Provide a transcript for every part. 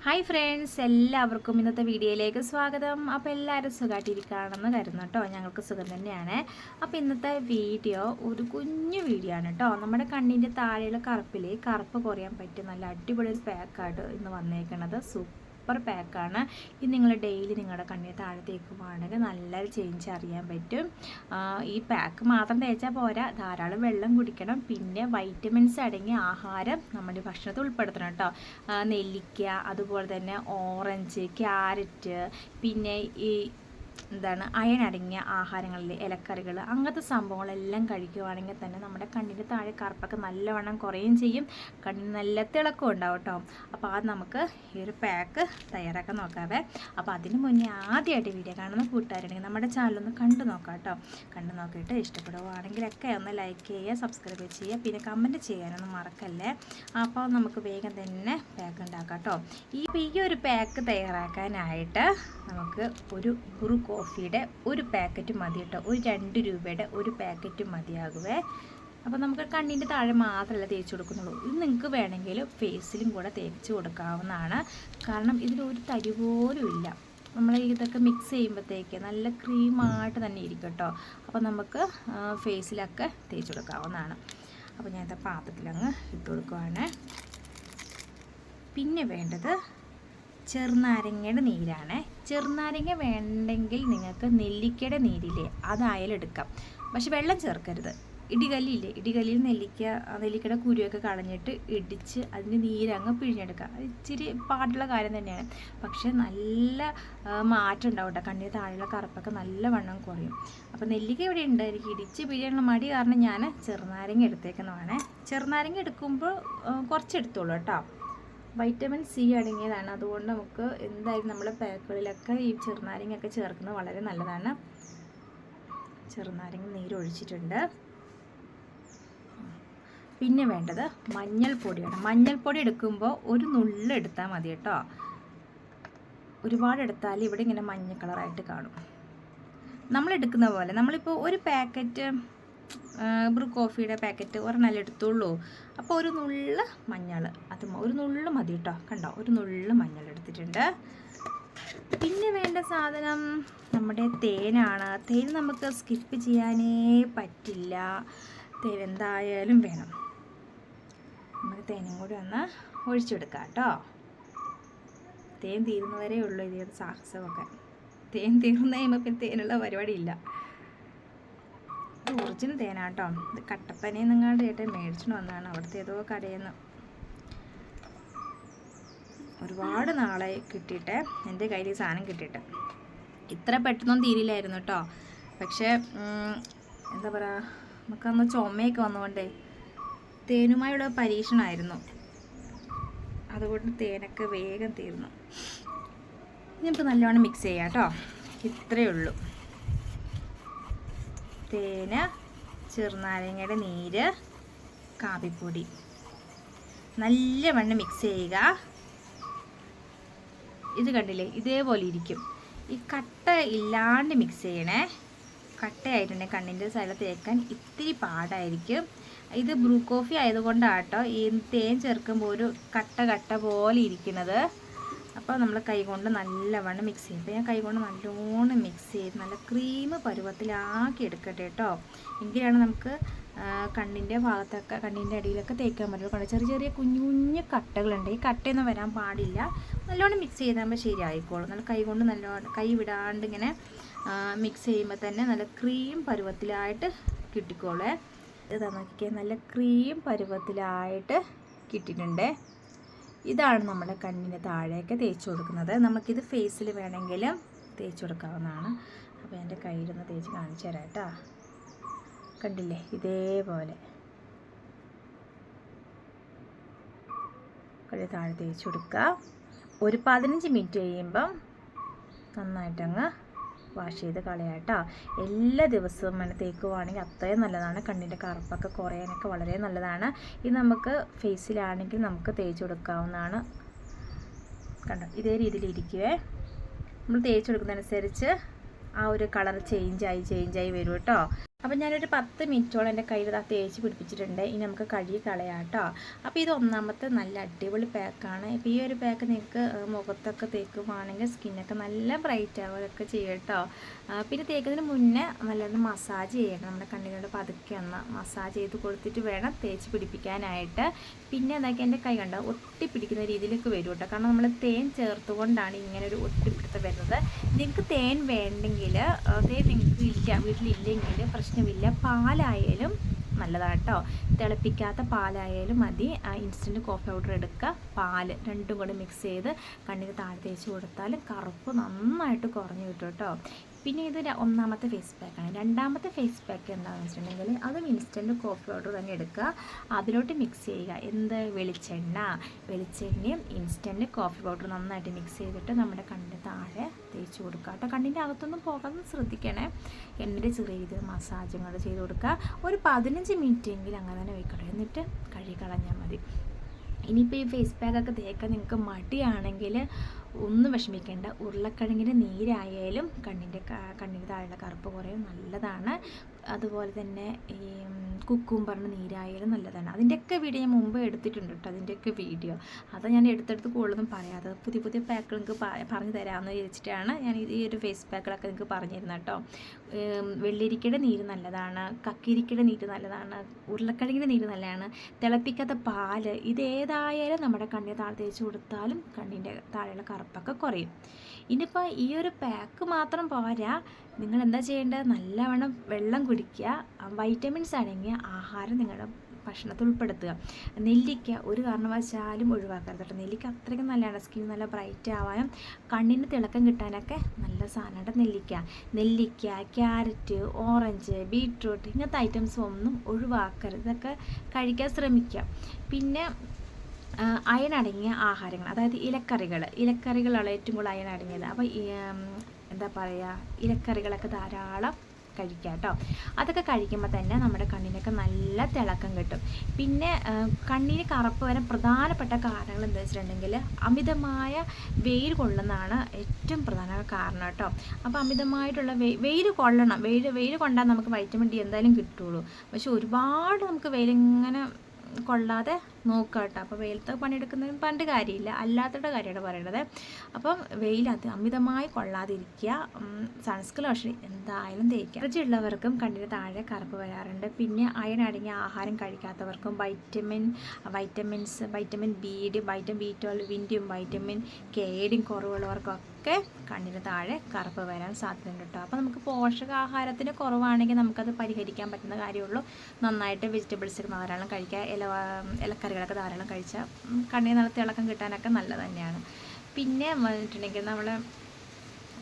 Hi friends, എല്ലാവർക്കും ഇന്നത്തെ വീഡിയോയിലേക്ക് സ്വാഗതം. അപ്പോൾ എല്ലാവരും സുഖമായിട്ടിരിക്കുകയാണെന്ന് കരുതുന്നു കേട്ടോ. ഞങ്ങൾക്ക് സുഖം തന്നെയാണ്. അപ്പോൾ ഇന്നത്തെ വീഡിയോ ഒരു കുഞ്ഞു വീഡിയോ ആണ് കേട്ടോ. നമ്മുടെ കണ്ണിൻ്റെ താഴെയുള്ള കറുപ്പ് കുറയാൻ പറ്റിയ നല്ല അടിപൊളി ഒരു പാക്കായിട്ട് ഇന്ന് വന്നേക്കുന്നത്. സൂപ്പർ പാക്കാണ്. ഇത് നിങ്ങൾ ഡെയിലി നിങ്ങളുടെ കണ്ണിന് താഴെ തേക്കുവാണെങ്കിൽ നല്ലൊരു ചേഞ്ച് അറിയാൻ പറ്റും. ഈ പാക്ക് മാത്രം തേച്ചാൽ പോരാ, ധാരാളം വെള്ളം കുടിക്കണം. പിന്നെ വൈറ്റമിൻസ് അടങ്ങിയ ആഹാരം നമ്മുടെ ഭക്ഷണത്തിൽ ഉൾപ്പെടുത്തണം കേട്ടോ. നെല്ലിക്ക, അതുപോലെ തന്നെ ഓറഞ്ച്, ക്യാരറ്റ്, പിന്നെ ഈ അയൺ അടങ്ങിയ ആഹാരങ്ങളിൽ ഇലക്കറികൾ, അങ്ങനത്തെ സംഭവങ്ങളെല്ലാം കഴിക്കുവാണെങ്കിൽ തന്നെ നമ്മുടെ കണ്ണിൻ്റെ താഴെ കറുപ്പൊക്കെ നല്ലവണ്ണം കുറയും ചെയ്യും. കണ്ണിന് നല്ല തിളക്കം ഉണ്ടാവും കേട്ടോ. അപ്പോൾ അത് നമുക്ക് ഈ ഒരു പാക്ക് തയ്യാറാക്കാൻ നോക്കാവേ. അപ്പോൾ അതിന് മുന്നേ ആദ്യമായിട്ട് വീഡിയോ കാണുന്ന കൂട്ടുകാരുണ്ടെങ്കിൽ നമ്മുടെ ചാനലൊന്ന് കണ്ടു നോക്കാം കേട്ടോ. കണ്ടു നോക്കിയിട്ട് ഇഷ്ടപ്പെടുവാണെങ്കിലൊക്കെ ഒന്ന് ലൈക്ക് ചെയ്യുക, സബ്സ്ക്രൈബ് ചെയ്യുക, പിന്നെ കമൻറ്റ് ചെയ്യാനൊന്നും മറക്കല്ലേ. അപ്പോൾ നമുക്ക് വേഗം തന്നെ പാക്ക് ഉണ്ടാക്കാം കേട്ടോ. ഈ ഒരു പാക്ക് തയ്യാറാക്കാനായിട്ട് നമുക്ക് ഒരു കോഫിയുടെ ഒരു പാക്കറ്റ് മതി കേട്ടോ. ഒരു 2 രൂപയുടെ ഒരു പാക്കറ്റ് മതിയാകുവേ. അപ്പോൾ നമുക്ക് കണ്ണിൻ്റെ താഴെ മാത്രമല്ല തേച്ച് കൊടുക്കുന്നുള്ളൂ. ഇത് നിങ്ങൾക്ക് വേണമെങ്കിൽ ഫേസിലും കൂടെ തേച്ച് കൊടുക്കാവുന്നതാണ്. കാരണം ഇതിലൊരു തരി പോലും ഇല്ല. നമ്മൾ ഇതൊക്കെ മിക്സ് ചെയ്യുമ്പോഴത്തേക്ക് നല്ല ക്രീമായിട്ട് തന്നെ ഇരിക്കും കേട്ടോ. അപ്പോൾ നമുക്ക് ഫേസിലൊക്കെ തേച്ച് കൊടുക്കാവുന്നതാണ്. അപ്പോൾ ഞാൻ ഇത് പാത്രത്തിലങ്ങ് ഇട്ട് കൊടുക്കുവാണ്. പിന്നെ വേണ്ടത് ചെറുനാരങ്ങയുടെ നീരാണ്. ചെറുനാരങ്ങ വേണ്ടെങ്കിൽ നിങ്ങൾക്ക് നെല്ലിക്കയുടെ നീരില്ലേ അതായാലും എടുക്കാം. പക്ഷെ വെള്ളം ചേർക്കരുത്. ഇടികല്ലിൽ നെല്ലിക്കയുടെ കുരുവൊക്കെ കളഞ്ഞിട്ട് ഇടിച്ച് അതിൻ്റെ നീരങ്ങ് പിഴിഞ്ഞെടുക്കുക. ഇച്ചിരി പാടുള്ള കാര്യം തന്നെയാണ്. പക്ഷെ നല്ല മാറ്റം ഉണ്ടാവും കേട്ടോ. കണ്ണിന് താഴെയുള്ള കറുപ്പൊക്കെ നല്ല വണ്ണം കുറയും. അപ്പോൾ നെല്ലിക്ക ഇവിടെ ഉണ്ട്. എനിക്ക് ഇടിച്ച് പിഴിയാനുള്ള മടി കാരണം ഞാൻ ചെറുനാരങ്ങ എടുത്തേക്കുന്നതാണ്. ചെറുനാരങ്ങ എടുക്കുമ്പോൾ കുറച്ചെടുത്തോളൂ കേട്ടോ. വൈറ്റമിൻ സി അടങ്ങിയതാണ്. അതുകൊണ്ട് നമുക്ക് എന്തായാലും നമ്മുടെ പാക്കുകളിലൊക്കെ ഈ ചെറുനാരങ്ങയൊക്കെ ചേർക്കുന്നത് വളരെ നല്ലതാണ്. ചെറുനാരങ്ങ നീരൊഴിച്ചിട്ടുണ്ട്. പിന്നെ വേണ്ടത് മഞ്ഞൾപ്പൊടിയാണ്. മഞ്ഞൾപ്പൊടി എടുക്കുമ്പോൾ ഒരു നുള്ള് എടുത്താൽ മതി കേട്ടോ. ഒരുപാട് എടുത്താൽ ഇവിടെ ഇങ്ങനെ മഞ്ഞ കളറായിട്ട് കാണും. നമ്മൾ എടുക്കുന്ന പോലെ നമ്മളിപ്പോൾ ഒരു പാക്കറ്റ് ബ്രൂ കോഫിയുടെ പാക്കറ്റ് ഒരെണ്ണം എടുത്തുള്ളൂ. അപ്പോൾ ഒരു നുള്ള് മഞ്ഞൾ, ഒരു നുള്ള് മതി കേട്ടോ. കണ്ടോ, ഒരു നുള്ള് മഞ്ഞൾ എടുത്തിട്ടുണ്ട്. പിന്നെ വേണ്ട സാധനം നമ്മുടെ തേനാണ്. തേൻ നമുക്ക് സ്കിപ്പ് ചെയ്യാനേ പറ്റില്ല. തേൻ എന്തായാലും വേണം. നമുക്ക് തേനും കൂടി ഒന്ന് ഒഴിച്ചെടുക്കാം കേട്ടോ. തേൻ തീരുന്നവരേ ഉള്ളൂ ഇതേ സാഹസമൊക്കെ. തേൻ തീർന്നു കഴിയുമ്പോൾ പിന്നെ തേനുള്ള പരിപാടി ഇല്ല. ഇത് ഒറിജിനൽ തേനാട്ടോ. ഇത് കട്ടപ്പനയിൽ നിങ്ങളുടെ ചേട്ടൻ മേടിച്ചിട്ട് വന്നതാണ്, അവിടുത്തെ ഏതോ കടയിൽ നിന്ന്. ഒരുപാട് നാളെ കിട്ടിയിട്ട് എൻ്റെ കയ്യിൽ ഈ സാധനം കിട്ടിയിട്ട്. ഇത്ര പെട്ടെന്നൊന്നും തീരില്ലായിരുന്നു കേട്ടോ. പക്ഷേ എന്താ പറയുക, നമുക്കന്ന് ചുമയൊക്കെ വന്നുകൊണ്ടേ തേനുമായുള്ള പരീക്ഷണമായിരുന്നു. അതുകൊണ്ട് തേനൊക്കെ വേഗം തീർന്നു. നമുക്ക് നല്ലവണ്ണം മിക്സ് ചെയ്യാം കേട്ടോ. ഇത്രയേ ഉള്ളൂ. തേന്, ചെറുനാരങ്ങയുടെ നീര്, കാപ്പിപ്പൊടി നല്ലവണ്ണം മിക്സ് ചെയ്യുക. ഇത് കണ്ടില്ലേ, ഇതേപോലെ ഇരിക്കും. ഈ കട്ട ഇല്ലാണ്ട് മിക്സ് ചെയ്യണേ. കട്ടയായിട്ടുണ്ടെങ്കിൽ കണ്ണിൻ്റെ സൈഡിൽ തേക്കാൻ ഇത്തിരി പാടായിരിക്കും. ഇത് ബ്രൂ കോഫി ആയതുകൊണ്ടാട്ടോ ഈ തേൻ ചേർക്കുമ്പോൾ ഒരു കട്ട പോലെ ഇരിക്കുന്നത്. അപ്പോൾ നമ്മൾ കൈകൊണ്ട് നല്ലവണ്ണം മിക്സ് ചെയ്യും. അപ്പോൾ ഞാൻ കൈകൊണ്ട് നല്ലോണം മിക്സ് ചെയ്ത് നല്ല ക്രീം പരുവത്തിലാക്കി എടുക്കട്ടെ കേട്ടോ. എങ്കിലാണ് നമുക്ക് കണ്ണിൻ്റെ ഭാഗത്തൊക്കെ കണ്ണിൻ്റെ അടിയിലൊക്കെ തേക്കാൻ പറ്റുള്ളൂ. കണ്ട ചെറിയ കുഞ്ഞു കട്ടകളുണ്ട്. ഈ കട്ടയൊന്നും വരാൻ പാടില്ല. നല്ലോണം മിക്സ് ചെയ്താകുമ്പോൾ ശരിയായിക്കോളും. നല്ല കൈകൊണ്ട് നല്ലോണം കൈ വിടാണ്ട് ഇങ്ങനെ മിക്സ് ചെയ്യുമ്പോൾ തന്നെ നല്ല ക്രീം പരുവത്തിലായിട്ട് കിട്ടിക്കോളേ. ഇതാ നോക്കിക്കേ, നല്ല ക്രീം പരുവത്തിലായിട്ട് കിട്ടിയിട്ടുണ്ട്. ഇതാണ് നമ്മുടെ കണ്ണിന് താഴെയൊക്കെ തേച്ച് കൊടുക്കുന്നത്. നമുക്കിത് ഫേസിൽ വേണമെങ്കിലും തേച്ച് കൊടുക്കാവുന്നതാണ്. അപ്പോൾ എൻ്റെ കയ്യിലൊന്ന് തേച്ച് കാണിച്ചു തരാം കേട്ടോ. കണ്ടില്ലേ, ഇതേപോലെ കണ്ണിന് താഴെ തേച്ച് കൊടുക്കുക. ഒരു 15 മിനിറ്റ് കഴിയുമ്പം നന്നായിട്ടങ്ങ് വാഷ് ചെയ്ത് കളയാം കേട്ടോ. എല്ലാ ദിവസവും അങ്ങനെ തേക്കുവാണെങ്കിൽ അത്രയും നല്ലതാണ്. കണ്ണിൻ്റെ കറുപ്പൊക്കെ കുറയാനൊക്കെ വളരെ നല്ലതാണ്. ഇത് നമുക്ക് ഫേസിലാണെങ്കിൽ നമുക്ക് തേച്ച് കൊടുക്കാവുന്നതാണ്. കണ്ടോ, ഇതേ രീതിയിൽ ഇരിക്കുവേ. നമ്മൾ തേച്ച് കൊടുക്കുന്നതനുസരിച്ച് ആ ഒരു കളർ ചേഞ്ചായി വരും കേട്ടോ. അപ്പോൾ ഞാനൊരു 10 മിനിറ്റോളം എൻ്റെ കയ്യിൽ തേച്ച് പിടിപ്പിച്ചിട്ടുണ്ട്. ഇനി നമുക്ക് കഴുകി കളയാം കേട്ടോ. അപ്പോൾ ഇത് ഒന്നാമത്തെ നല്ല അടിപൊളി പാക്കാണ്. ഇപ്പോൾ ഈ ഒരു പാക്ക് നിങ്ങൾക്ക് മുഖത്തൊക്കെ തേക്കുവാണെങ്കിൽ സ്കിന്നൊക്കെ നല്ല ബ്രൈറ്റ് ആവുകയൊക്കെ ചെയ്യും കേട്ടോ. പിന്നെ തേക്കുന്നതിന് മുന്നേ നല്ലോണം മസാജ് ചെയ്യണം. നമ്മുടെ കണ്ണിനോട് പതുക്കെ ഒന്ന് മസാജ് ചെയ്ത് കൊടുത്തിട്ട് വേണം തേച്ച് പിടിപ്പിക്കാനായിട്ട്. പിന്നെ എന്താക്കി എൻ്റെ കൈ കണ്ടോ ഒട്ടിപ്പിടിക്കുന്ന രീതിയിലേക്ക് വരും കേട്ടോ. കാരണം നമ്മൾ തേൻ ചേർത്തുകൊണ്ടാണ് ഇങ്ങനെ ഒരു ഒട്ടിപ്പിടുത്തം വരുന്നത്. നിങ്ങൾക്ക് തേൻ വേണ്ടെങ്കിൽ തേൻ നിങ്ങൾക്ക് ഇല്ല വീട്ടിലില്ലെങ്കിൽ പ്രശ്നമില്ല, പാലായാലും നല്ലതാണ് കേട്ടോ. തിളപ്പിക്കാത്ത പാലായാലും മതി. ഇൻസ്റ്റൻറ്റ് കോഫി പൗഡർ എടുക്കുക, പാല് രണ്ടും കൂടി മിക്സ് ചെയ്ത് കണ്ണിന് താഴെ തേച്ച് കൊടുത്താൽ കറുപ്പ് നന്നായിട്ട് കുറഞ്ഞു കിട്ടും കേട്ടോ. പിന്നെ ഇത് ഒന്നാമത്തെ ഫേസ് പാക്കാണ്. രണ്ടാമത്തെ ഫേസ് പാക്ക് എന്താണെന്ന് വെച്ചിട്ടുണ്ടെങ്കിൽ അതും ഇൻസ്റ്റൻറ്റ് കോഫി പൗഡർ തന്നെ എടുക്കുക, അതിലോട്ട് മിക്സ് ചെയ്യുക. എന്ത് വെളിച്ചെണ്ണയും ഇൻസ്റ്റൻറ്റ് കോഫി പൗഡർ നന്നായിട്ട് മിക്സ് ചെയ്തിട്ട് നമ്മുടെ കണ്ണിന് താഴെ തേച്ച് കൊടുക്കുക കേട്ടോ. കണ്ണിൻ്റെ അകത്തൊന്നും പോകാതെ ശ്രദ്ധിക്കണേ. എന്നിട്ട് ചെറിയ രീതിയിൽ മസാജും കൂടെ ചെയ്ത് കൊടുക്കുക. ഒരു 15 മിനിറ്റെങ്കിലും അങ്ങനെ തന്നെ വെക്കട്ടെ, എന്നിട്ട് കഴുകി കളഞ്ഞാൽ മതി. ഇനിയിപ്പോൾ ഈ ഫേസ് പാക്കൊക്കെ തേക്കാൻ നിങ്ങൾക്ക് മടിയാണെങ്കിൽ ഒന്നും വിഷമിക്കേണ്ട. ഉരുളക്കിഴങ്ങിൻ്റെ നീരായാലും കണ്ണിൻ്റെ താഴെയുള്ള കറുപ്പ് കുറയും, നല്ലതാണ്. അതുപോലെ തന്നെ ഈ കുക്കുംബറിൻ്റെ നീരായാലും നല്ലതാണ്. അതിൻ്റെയൊക്കെ വീഡിയോ ഞാൻ മുമ്പ് എടുത്തിട്ടുണ്ട് കേട്ടോ. അതിൻ്റെയൊക്കെ വീഡിയോ അത് ഞാൻ എടുത്തെടുത്ത് കൂടുതലൊന്നും പറയാതെ പുതിയ പാക്കുകൾ നിങ്ങൾക്ക് പറഞ്ഞു തരാമെന്ന് വിചാരിച്ചിട്ടാണ് ഞാൻ ഈ ഒരു ഫേസ് പാക്കുകളൊക്കെ നിങ്ങൾക്ക് പറഞ്ഞു തരുന്നത് കേട്ടോ. വെള്ളരിക്കയുടെ നീര് നല്ലതാണ്, കക്കിരിക്കയുടെ നീര് നല്ലതാണ്, ഉരുളക്കിഴങ്ങിൻ്റെ നീര് നല്ലതാണ്, തിളപ്പിക്കാത്ത പാല്, ഇതേതായാലും നമ്മുടെ കണ്ണിന് താഴെ തേച്ച് കൊടുത്താലും കണ്ണിൻ്റെ താഴെയുള്ള കറുപ്പൊക്കെ കുറയും. ഇനിയിപ്പോൾ ഈ ഒരു പാക്ക് മാത്രം പോരാ, നിങ്ങൾ എന്താ ചെയ്യേണ്ടത്, നല്ലവണ്ണം വെള്ളം കുടിക്കുക, വൈറ്റമിൻസ് അടങ്ങിയ ആഹാരം നിങ്ങളുടെ ഭക്ഷണത്തിൽ ഉൾപ്പെടുത്തുക. നെല്ലിക്ക ഒരു കാരണവശാലും ഒഴിവാക്കരുത് കേട്ടോ. നെല്ലിക്ക അത്രയ്ക്കും നല്ലതാണ്, സ്കിൻ നല്ല ബ്രൈറ്റ് ആവാനും കണ്ണിന് തിളക്കം കിട്ടാനൊക്കെ നല്ല സാധനമാണ് നെല്ലിക്ക, ക്യാരറ്റ്, ഓറഞ്ച്, ബീട്രൂട്ട് ഇങ്ങനത്തെ ഐറ്റംസ് ഒന്നും ഒഴിവാക്കരുത്. ഇതൊക്കെ കഴിക്കാൻ ശ്രമിക്കുക. പിന്നെ അയൺ അടങ്ങിയ ആഹാരങ്ങൾ, അതായത് ഇലക്കറികളാണ് ഏറ്റവും കൂടുതൽ അയൺ അടങ്ങിയത്. അപ്പോൾ എന്താ പറയുക, ഇലക്കറികളൊക്കെ ധാരാളം കഴിക്കുക കേട്ടോ. അതൊക്കെ കഴിക്കുമ്പോൾ തന്നെ നമ്മുടെ കണ്ണിനൊക്കെ നല്ല തിളക്കം കിട്ടും. പിന്നെ കണ്ണിന് കറുപ്പ് വരാൻ പ്രധാനപ്പെട്ട കാരണങ്ങൾ എന്താ വെച്ചിട്ടുണ്ടെങ്കിൽ അമിതമായ വെയിൽ കൊള്ളുന്നതാണ് ഏറ്റവും പ്രധാന കാരണം കേട്ടോ. അപ്പോൾ അമിതമായിട്ടുള്ള വെയിൽ കൊള്ളണം. വെയിൽ കൊണ്ടാൽ നമുക്ക് വൈറ്റമിൻ ഡി എന്തായാലും കിട്ടുള്ളൂ. പക്ഷെ ഒരുപാട് നമുക്ക് വെയിലിങ്ങനെ കൊള്ളാതെ നോക്കുക കേട്ടോ. അപ്പോൾ വെയിലത്ത് പണിയെടുക്കുന്നതിന് പണ്ട് കാര്യമില്ല, അല്ലാത്തവരുടെ കാര്യമാണ് പറയണത്. അപ്പം വെയിലത് അമിതമായി കൊള്ളാതിരിക്കുക. സൺസ്ക്രീൻ ലോഷൻ എന്തായാലും തേക്കുക. അലർജിയുള്ളവർക്കും കണ്ണിന് താഴെ കറുപ്പ് വരാറുണ്ട്. പിന്നെ അയൺ അടങ്ങിയ ആഹാരം കഴിക്കാത്തവർക്കും വൈറ്റമിൻ ബിയുടെ, വൈറ്റമിൻ B12 വൈറ്റമിൻ കെയുടെയും കുറവുള്ളവർക്കൊക്കെ കണ്ണിന് താഴെ കറുപ്പ് വരാൻ സാധ്യതയുണ്ട് കേട്ടോ. അപ്പോൾ നമുക്ക് പോഷകാഹാരത്തിന് കുറവാണെങ്കിൽ നമുക്കത് പരിഹരിക്കാൻ പറ്റുന്ന കാര്യമുള്ളൂ. നന്നായിട്ട് വെജിറ്റബിൾസ് ധാരാളം കഴിക്കുക, ഇലക്കറികളൊക്കെ ധാരാളം കഴിച്ചാൽ കണ്ണിന് നല്ല തിളക്കം കിട്ടാനൊക്കെ നല്ലത് തന്നെയാണ്. പിന്നെ വന്നിട്ടുണ്ടെങ്കിൽ നമ്മൾ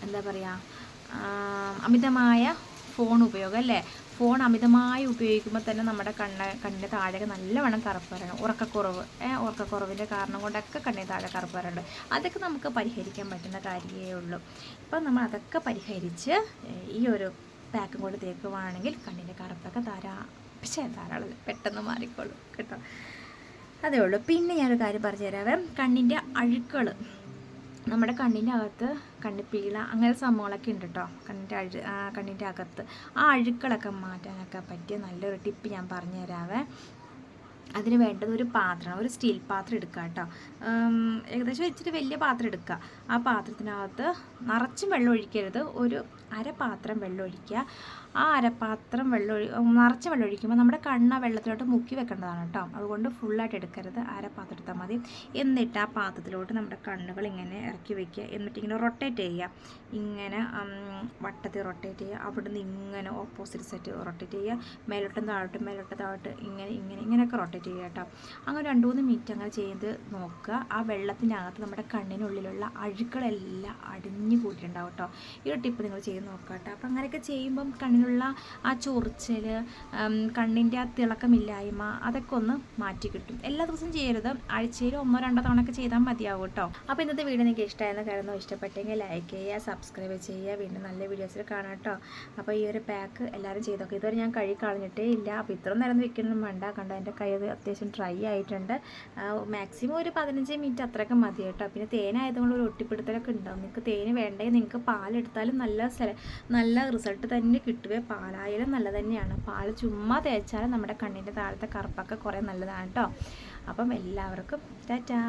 എന്താ പറയുക, അമിതമായ ഫോൺ ഉപയോഗം അല്ലേ. ഫോൺ അമിതമായി ഉപയോഗിക്കുമ്പോൾ തന്നെ നമ്മുടെ കണ്ണിൻ്റെ താഴെ നല്ലവണ്ണം കറുപ്പ് വരണം. ഉറക്കക്കുറവിൻ്റെ കാരണം കൊണ്ടൊക്കെ കണ്ണിന് താഴെ കറുപ്പ് വരണ്ട്. അതൊക്കെ നമുക്ക് പരിഹരിക്കാൻ പറ്റുന്ന കാര്യമേ ഉള്ളൂ. അപ്പം നമ്മൾ അതൊക്കെ പരിഹരിച്ച് ഈ ഒരു പാക്കും കൂടെ തേക്കുവാണെങ്കിൽ കണ്ണിൻ്റെ കറുപ്പൊക്കെ ധാരാളം പെട്ടെന്ന് മാറിക്കോളും കേട്ടോ. അതേ ഉള്ളൂ. പിന്നെ ഞാനൊരു കാര്യം പറഞ്ഞു തരാവേ. കണ്ണിൻ്റെ അഴുക്കുകൾ, നമ്മുടെ കണ്ണിൻ്റെ അകത്ത് കണ്ണിപ്പീള അങ്ങനെ സംഭവങ്ങളൊക്കെ ഉണ്ട് കേട്ടോ. കണ്ണിൻ്റെ അകത്ത് ആ അഴുക്കളൊക്കെ മാറ്റാനൊക്കെ പറ്റിയ നല്ലൊരു ടിപ്പ് ഞാൻ പറഞ്ഞു തരാവേ. അതിന് വേണ്ടത് ഒരു പാത്രമാണ്, ഒരു സ്റ്റീൽ പാത്രം എടുക്കുക കേട്ടോ. ഏകദേശം ഇച്ചിരി വലിയ പാത്രം എടുക്കുക. ആ പാത്രത്തിനകത്ത് നിറച്ചും വെള്ളം ഒഴിക്കരുത്, ഒരു അരപാത്രം വെള്ളം ഒഴിക്കുക. ആ അരപാത്രം നിറച്ച് വെള്ളം ഒഴിക്കുമ്പോൾ നമ്മുടെ കണ്ണ് വെള്ളത്തിലോട്ട് മുക്കി വെക്കേണ്ടതാണ് കേട്ടോ. അതുകൊണ്ട് ഫുള്ളായിട്ട് എടുക്കരുത്, അരപാത്രം എടുത്താൽ മതി. എന്നിട്ട് ആ പാത്രത്തിലോട്ട് നമ്മുടെ കണ്ണുകൾ ഇങ്ങനെ ഇറക്കി വയ്ക്കുക. എന്നിട്ട് ഇങ്ങനെ റൊട്ടേറ്റ് ചെയ്യുക, ഇങ്ങനെ വട്ടത്തിൽ റൊട്ടേറ്റ് ചെയ്യുക. അവിടുന്ന് ഇങ്ങനെ ഓപ്പോസിറ്റ് സെറ്റ് റൊട്ടേറ്റ് ചെയ്യുക, മേലോട്ടും താഴോട്ട് ഇങ്ങനെയൊക്കെ റൊട്ടേറ്റ് ചെയ്യുക കേട്ടോ. അങ്ങനെ 2-3 മിനിറ്റ് അങ്ങനെ ചെയ്ത് നോക്കുക. ആ വെള്ളത്തിൻ്റെ അകത്ത് നമ്മുടെ കണ്ണിനുള്ളിലുള്ള അഴുക്കളെല്ലാം അടിഞ്ഞു കൂട്ടിയിട്ടുണ്ടാവും കേട്ടോ. ഈ ഒരു ടിപ്പ് നിങ്ങൾ ചെയ്ത് നോക്കുക കേട്ടോ. അപ്പം അങ്ങനെയൊക്കെ ചെയ്യുമ്പം കണ്ണിനുള്ള ആ ചൊറിച്ചൽ, കണ്ണിൻ്റെ ആ തിളക്കമില്ലായ്മ അതൊക്കെ ഒന്ന് മാറ്റി കിട്ടും. എല്ലാ ദിവസവും ചെയ്യരുത്, ആഴ്ചയിൽ 1-2 തവണയൊക്കെ ചെയ്താൽ മതിയാവും കേട്ടോ. അപ്പോൾ ഇന്നത്തെ വീഡിയോ നിങ്ങൾക്ക് ഇഷ്ടമായെന്ന് കരുതുന്നു. ഇഷ്ടപ്പെട്ടെങ്കിൽ ലൈക്ക് ചെയ്യുക, സബ്സ്ക്രൈബ് ചെയ്യുക. വീണ്ടും നല്ല വീഡിയോസിൽ കാണാം കേട്ടോ. അപ്പോൾ ഈ ഒരു പാക്ക് എല്ലാവരും ചെയ്ത് നോക്കുക. ഇതുവരെ ഞാൻ കളഞ്ഞിട്ടേ ഇല്ല. അപ്പോൾ ഇത്ര നേരം വെക്കണം വേണ്ട. കണ്ടോ എൻ്റെ കൈ അത്യാവശ്യം ഡ്രൈ ആയിട്ടുണ്ട്. മാക്സിമം ഒരു 15 മിനിറ്റ് അത്രയൊക്കെ മതി കേട്ടോ. പിന്നെ തേനായതുകൊണ്ട് ഒരു ഒട്ടിപ്പിടുത്തലൊക്കെ ഉണ്ടാവും. നിങ്ങൾക്ക് തേന് വേണ്ടെങ്കിൽ നിങ്ങൾക്ക് പാലെടുത്താലും നല്ല റിസൾട്ട് തന്നെ കിട്ടും പൊതുവേ പാലായാലും നല്ല തന്നെയാണ്. പാൽ ചുമ്മാ തേച്ചാലും നമ്മുടെ കണ്ണിൻ്റെ താഴത്തെ കറുപ്പൊക്കെ കുറേ നല്ലതാണ് കേട്ടോ. അപ്പം എല്ലാവർക്കും ടാറ്റാ.